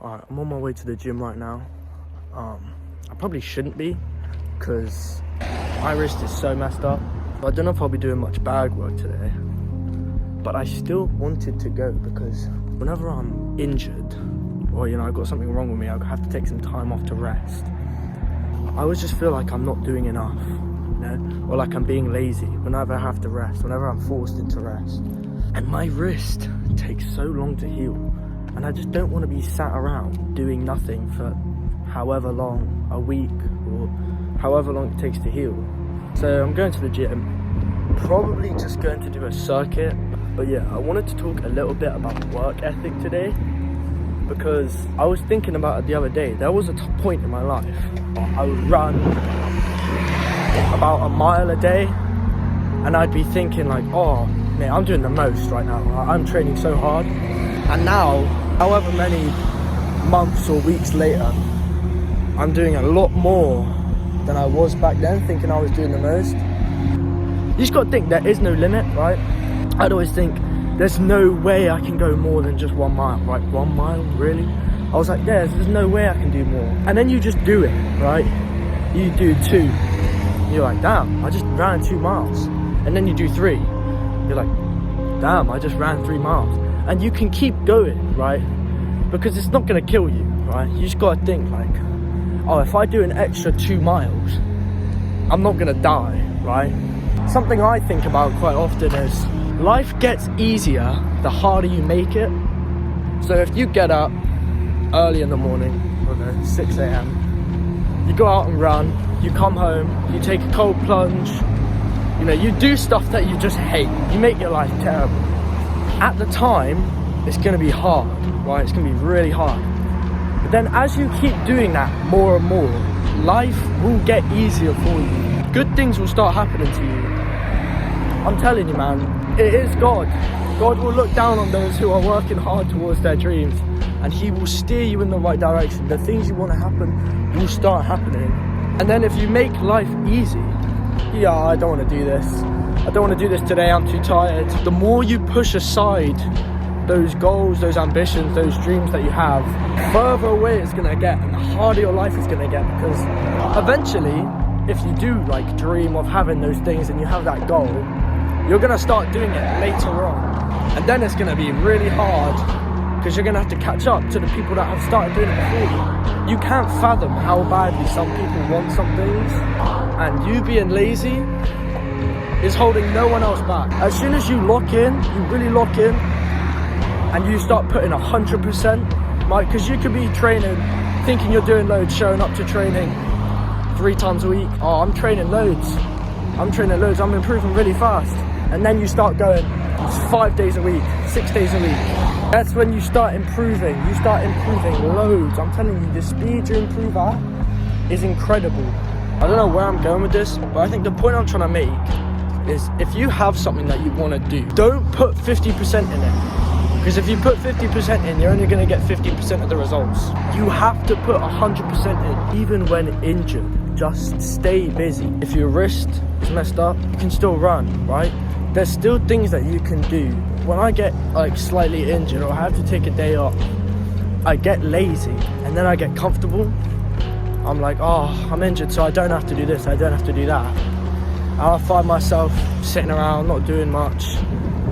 Alright, I'm on my way to the gym right now. I probably shouldn't be, because my wrist is so messed up. I don't know if I'll be doing much bag work today, but I still wanted to go because whenever I'm injured, or I've got something wrong with me, I have to take some time off to rest. I always just feel like I'm not doing enough, or like I'm being lazy whenever I have to rest, whenever I'm forced into rest. And my wrist takes so long to heal, and I just don't want to be sat around doing nothing for however long, a week, or however long it takes to heal. So I'm going to the gym, probably just going to do a circuit. But yeah, I wanted to talk a little bit about work ethic today, because I was thinking about it the other day. There was a point in my life I would run about a mile a day, and I'd be thinking like, oh man, I'm doing the most right now, I'm training so hard. And now, however many months or weeks later, I'm doing a lot more than I was back then, thinking I was doing the most. You just gotta think there is no limit, right? I'd always think there's no way I can go more than just 1 mile, right? 1 mile, really? I was like, yeah, there's no way I can do more. And then you just do it, right? You do 2. You're like, damn, I just ran 2 miles. And then you do 3. You're like, damn, I just ran 3 miles. And you can keep going, right? Because it's not gonna kill you, right? You just gotta think like, oh, if I do an extra 2 miles, I'm not gonna die, right? Something I think about quite often is life gets easier the harder you make it. So if you get up early in the morning, 6 a.m, you go out and run, you come home, you take a cold plunge, you do stuff that you just hate, you make your life terrible. At the time, it's gonna be hard, right? It's gonna be really hard. But then as you keep doing that more and more, life will get easier for you. Good things will start happening to you. I'm telling you, man, it is God. God will look down on those who are working hard towards their dreams, and he will steer you in the right direction. The things you want to happen will start happening. And then if you make life easy, I don't want to do this. I don't want to do this today, I'm too tired. The more you push aside those goals, those ambitions, those dreams that you have, further away it's going to get, and the harder your life is going to get, because eventually, if you do dream of having those things and you have that goal, you're going to start doing it later on. And then it's going to be really hard, because you're going to have to catch up to the people that have started doing it before you. You can't fathom how badly some people want some things, and you being lazy is holding no one else back. As soon as you lock in, you really lock in, and you start putting 100%, right? Because you could be training, thinking you're doing loads, showing up to training 3 times a week. Oh, I'm training loads, I'm improving really fast. And then you start going 5 days a week, 6 days a week. That's when you start improving. You start improving loads. I'm telling you, the speed you improve at is incredible. I don't know where I'm going with this, but I think the point I'm trying to make is, if you have something that you want to do, don't put 50% in it. Because if you put 50% in, you're only going to get 50% of the results. You have to put 100% in, even when injured. Just stay busy. If your wrist is messed up, you can still run, right? There's still things that you can do. When I get slightly injured, or I have to take a day off, I get lazy, and then I get comfortable. I'm like, oh, I'm injured, so I don't have to do this, I don't have to do that. And I'll find myself sitting around, not doing much.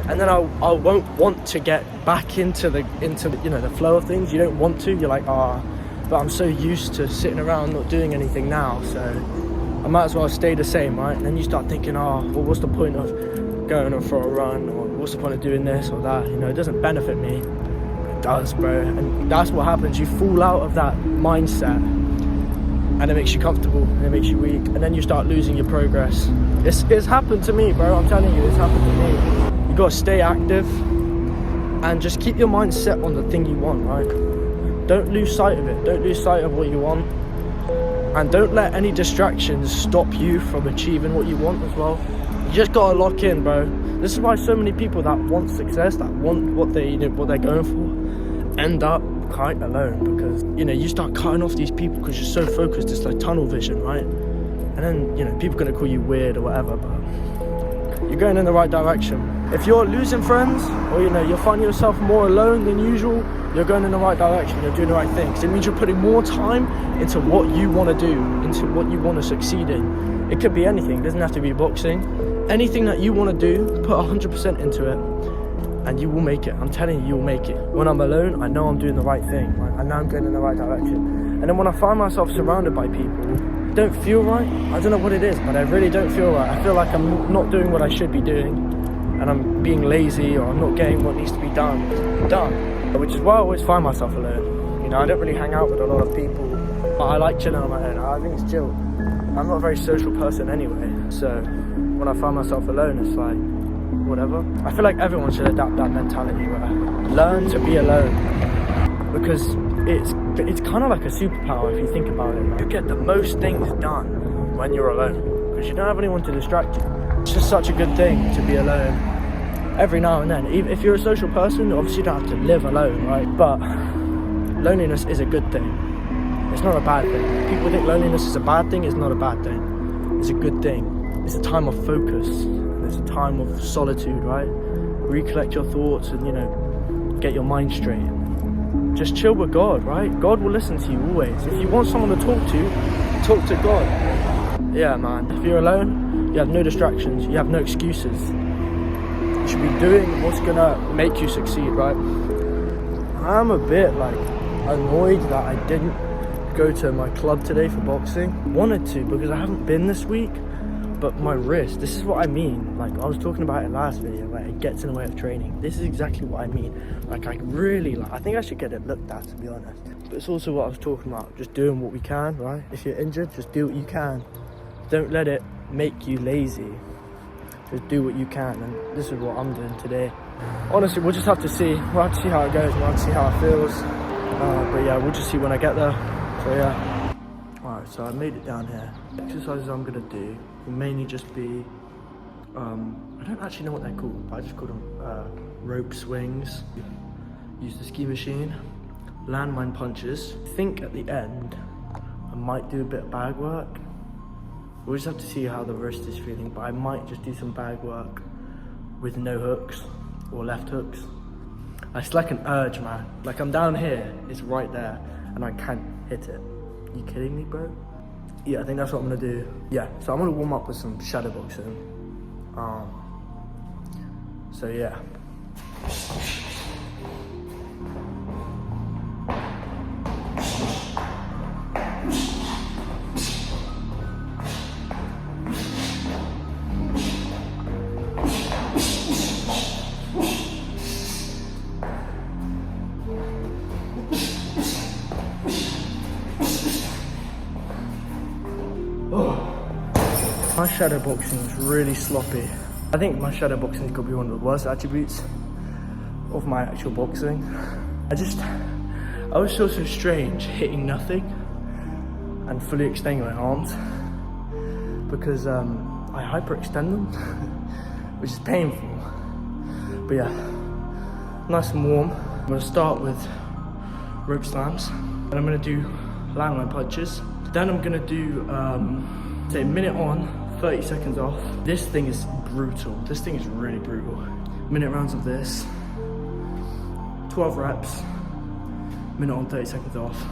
And then I won't want to get back into the the flow of things. You don't want to. You're like, but I'm so used to sitting around not doing anything now, so I might as well stay the same, right? And then you start thinking, well, what's the point of going for a run, or what's the point of doing this or that? It doesn't benefit me. It does, bro. And that's what happens. You fall out of that mindset, and it makes you comfortable, and it makes you weak, and then you start losing your progress. It's happened to me, bro. I'm telling you, it's happened to me. You gotta stay active and just keep your mind set on the thing you want, right? Don't lose sight of it. Don't lose sight of what you want, and don't let any distractions stop you from achieving what you want as well. You just gotta lock in, bro. This is why so many people that want success, that want what they're going for, end up quite alone, because you start cutting off these people because you're so focused. It's like tunnel vision, right? And then people are gonna call you weird or whatever, but you're going in the right direction. If you're losing friends, or you're finding yourself more alone than usual, you're going in the right direction, you're doing the right things. It means you're putting more time into what you want to do, into what you want to succeed in. It could be anything, it doesn't have to be boxing. Anything that you want to do, put 100% into it, and you will make it. I'm telling you, you will make it. When I'm alone, I know I'm doing the right thing. Right? I know I'm going in the right direction. And then when I find myself surrounded by people who don't feel right, I don't know what it is, but I really don't feel right. I feel like I'm not doing what I should be doing, and I'm being lazy, or I'm not getting what needs to be done. Which is why I always find myself alone. I don't really hang out with a lot of people. I like chilling on my own. I think it's chill. I'm not a very social person anyway, so when I find myself alone, it's like, whatever. I feel like everyone should adapt that mentality where learn to be alone, because it's kind of like a superpower if you think about it. You get the most things done when you're alone, because you don't have anyone to distract you. It's just such a good thing to be alone every now and then. Even if you're a social person, obviously you don't have to live alone, right? But loneliness is a good thing. It's not a bad thing. People think loneliness is a bad thing. It's not a bad thing. It's a good thing. It's a time of focus. It's a time of solitude, right? Recollect your thoughts and, get your mind straight. Just chill with God, right? God will listen to you always. If you want someone to talk to God. Yeah, man. If you're alone, you have no distractions. You have no excuses. You should be doing what's gonna make you succeed, right? I'm a bit annoyed that I didn't go to my club today for boxing. Wanted to, because I haven't been this week, but my wrist, this is what I mean. I was talking about it last video, where it gets in the way of training. This is exactly what I mean. I think I should get it looked at, to be honest. But it's also what I was talking about, just doing what we can, right? If you're injured, just do what you can. Don't let it make you lazy. Just do what you can, and this is what I'm doing today. Honestly, we'll just have to see. We'll have to see how it goes. We'll have to see how it feels. But yeah, we'll just see when I get there. So yeah. Alright, so I made it down here. Exercises I'm gonna do will mainly just be, I don't actually know what they're called, but I just call them rope swings. Use the ski machine, landmine punches. I think at the end, I might do a bit of bag work. We'll just have to see how the wrist is feeling, but I might just do some bag work with no hooks or left hooks. It's like an urge, man. I'm down here, it's right there, and I can't hit it. You kidding me, bro? Yeah, I think that's what I'm gonna do. Yeah, so I'm gonna warm up with some shadow boxing. So yeah. My shadow boxing is really sloppy. I think my shadow boxing could be one of the worst attributes of my actual boxing. I was so strange hitting nothing and fully extending my arms, because I hyperextend them, which is painful. But yeah, nice and warm. I'm gonna start with rope slams, and I'm gonna do landmine punches. Then I'm gonna do say a minute on, 30 seconds off. This thing is brutal. This thing is really brutal. Minute rounds of this, 12 reps, minute on, 30 seconds off.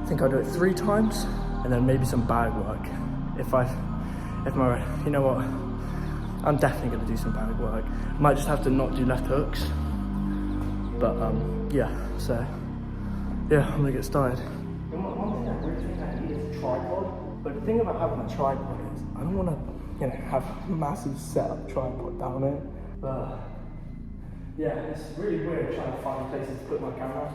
I think I'll do it 3 times, and then maybe some bag work. You know what? I'm definitely gonna do some bag work. Might just have to not do left hooks. But yeah, so yeah, I'm gonna get started. One thing I really think I need is a tripod. But the thing about having a tripod is I don't want to, have a massive setup tripod down there. But yeah, it's really weird trying to find places to put my camera.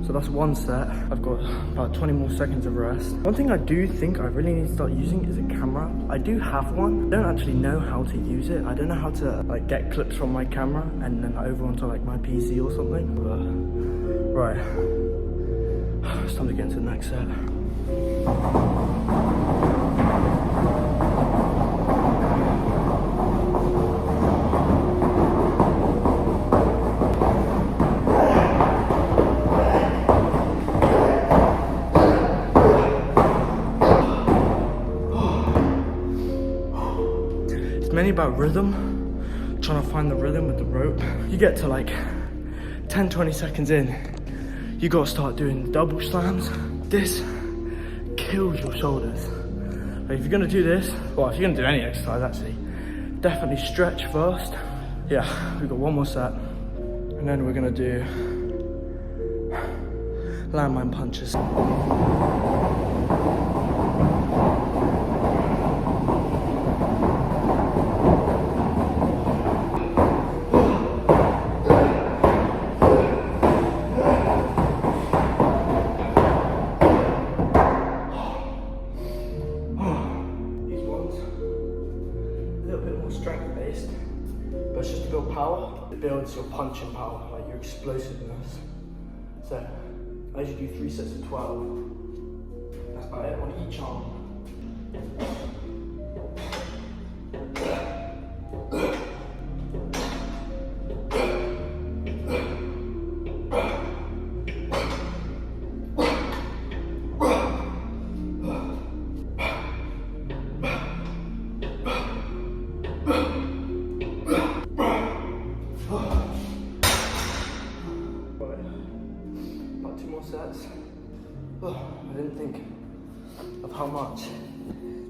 So that's one set. I've got about 20 more seconds of rest. One thing I do think I really need to start using is a camera. I do have one. I don't actually know how to use it. I don't know how to get clips from my camera and then over onto my PC or something. But right, it's time to get into the next set. It's mainly about rhythm, trying to find the rhythm with the rope. You get to like 10, 20 seconds in, you gotta start doing double slams. This kills your shoulders. Like if you're gonna do this, well, if you're gonna do any exercise actually, definitely stretch first. Yeah, we've got one more set, and then we're gonna do landmine punches. Strength based, but it's just to build power. It builds your punching power, like your explosiveness. So I usually do 3 sets of 12. That's about it on each arm. Sets. I didn't think of how much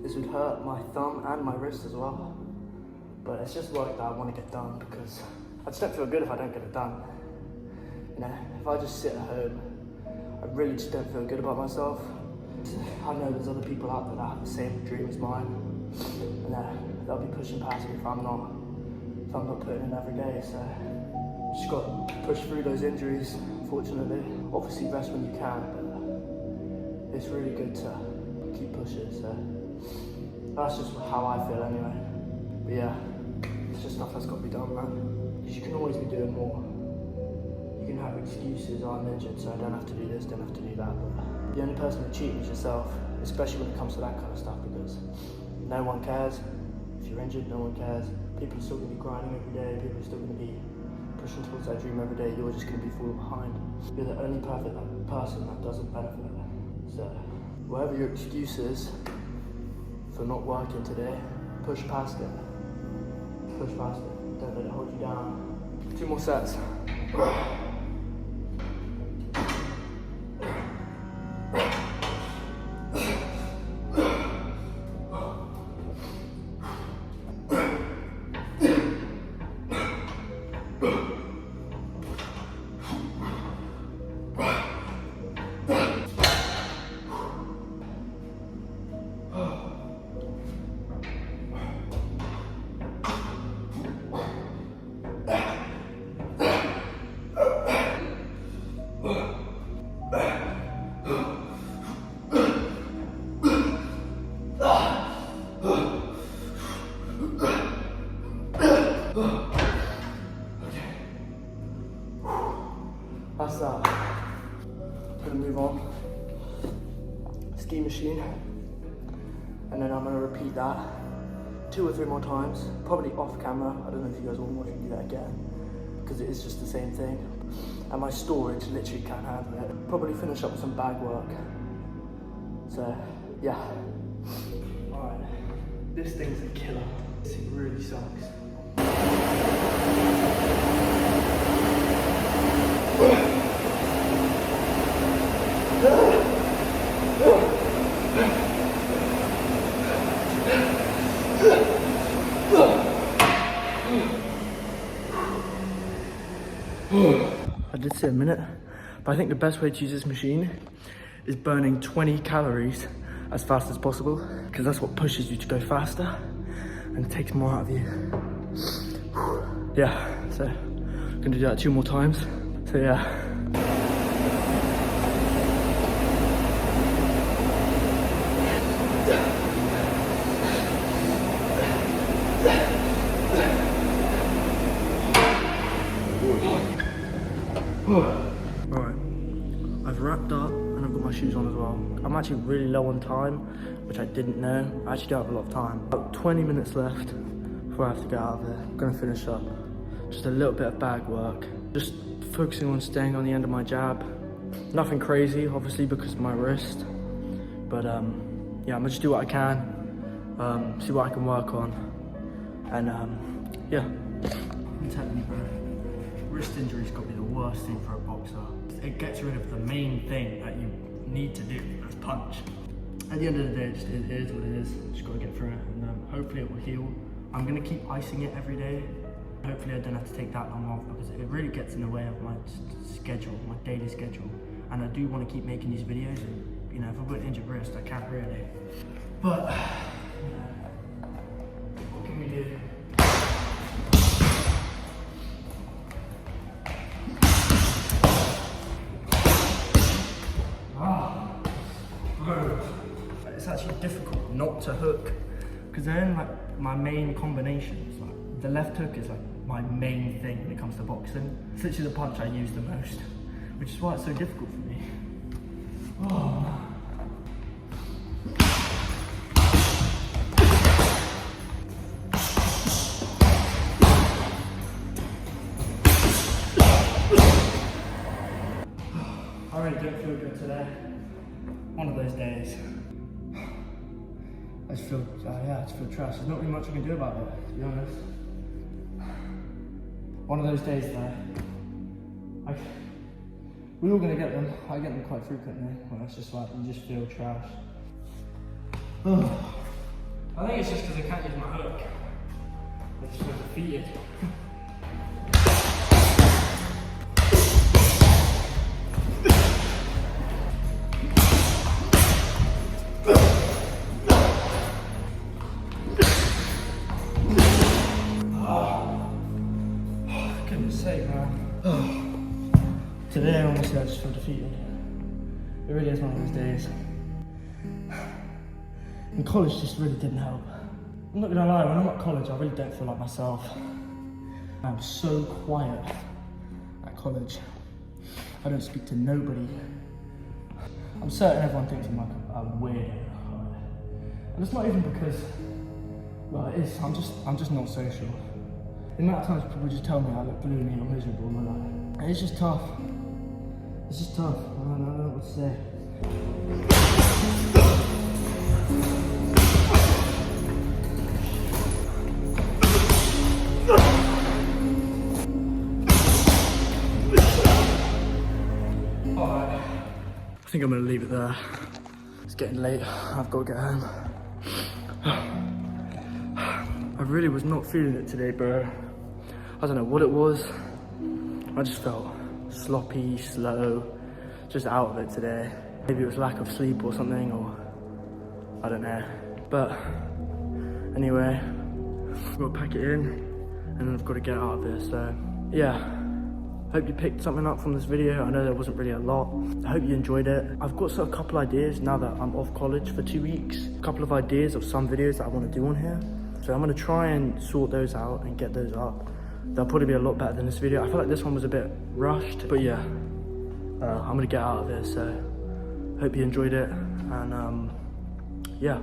this would hurt my thumb and my wrist as well. But it's just work that I want to get done because I just don't feel good if I don't get it done. You know, if I just sit at home, I really just don't feel good about myself. I know there's other people out there that have the same dream as mine, and they'll be pushing past me if I'm not putting in every day. So just got to push through those injuries, unfortunately. Obviously rest when you can, but it's really good to keep pushing, so that's just how I feel anyway. But yeah, it's just stuff that's got to be done, man. Because you can always be doing more. You can have excuses, I'm injured, so I don't have to do this, don't have to do that, but the only person who cheats is yourself, especially when it comes to that kind of stuff, because no one cares. If you're injured, no one cares. People are still going to be grinding every day, people are still going to be pushing towards that dream every day. You're just going to be falling behind. You're the only perfect person that doesn't benefit. So whatever your excuse is for not working today, push past it. Push past it. Don't let it hold you down. 2 more sets. That's that. I'm gonna move on. Ski machine. And then I'm gonna repeat that 2 or 3 more times, probably off camera. I don't know if you guys want to watch me do that again, because it is just the same thing. And my storage literally can't handle it. Probably finish up with some bag work. So, yeah. Alright, this thing's a killer. This thing really sucks. I did say a minute, but I think the best way to use this machine is burning 20 calories as fast as possible, because that's what pushes you to go faster and it takes more out of you. Yeah, so I'm gonna do that 2 more times. So yeah. Alright, I've wrapped up and I've got my my shoes on as well. I'm actually really low on time, which I didn't know. I actually don't have a lot of time. About 20 minutes left before I have to get out of here. I'm gonna finish up. Just a little bit of bag work. Just focusing on staying on the end of my jab. Nothing crazy, obviously, because of my wrist. But yeah, I'm gonna just do what I can, see what I can work on. And yeah. I'm telling you, bro, wrist injury's got to be the worst thing for a boxer. It gets rid of the main thing that you need to do, that's punch. At the end of the day, it is what it is. Just got to get through it, and hopefully it will heal. I'm gonna keep icing it every day. Hopefully I don't have to take that long off, because it really gets in the way of my schedule, my daily schedule. And I do want to keep making these videos, and you know, if I've got an injured wrist, I can't really. But, you know, what can we do? It's actually difficult not to hook, because they're in like my main combinations. Like the left hook is like my main thing when it comes to boxing. It's literally the punch I use the most, which is why it's so difficult for me. Oh. I really don't feel good today. One of those days. I just feel, yeah, I just feel trash. There's not really much I can do about it, to be honest. One of those days though. We're all gonna get them. I get them quite frequently. When it's just like, you just feel trash. I think it's just because I can't use my hook. I just feel defeated. Today, honestly, I just feel defeated. It really is one of those days. And college just really didn't help. I'm not gonna lie, when I'm at college, I really don't feel like myself. I'm so quiet at college. I don't speak to nobody. I'm certain everyone thinks I'm like a weirdo. And it's not even because, well, it is, I'm just not social. The amount of times people just tell me I look gloomy or miserable, and like, it's just tough. It's just tough. I don't know what to say. Alright. I think I'm gonna leave it there. It's getting late. I've got to get home. I really was not feeling it today, bro. I don't know what it was. I just felt sloppy, slow, just out of it today. Maybe it was lack of sleep or something, or I don't know. But anyway, I've got to pack it in, and then I've got to get out of here. So yeah, hope you picked something up from this video. I know there wasn't really a lot. I hope you enjoyed it. I've got a couple ideas now that I'm off college for 2 weeks. A couple of ideas of some videos that I want to do on here. So I'm going to try and sort those out and get those up. They'll probably be a lot better than this video. I feel like this one was a bit rushed, but yeah, I'm gonna get out of here. So hope you enjoyed it, and yeah.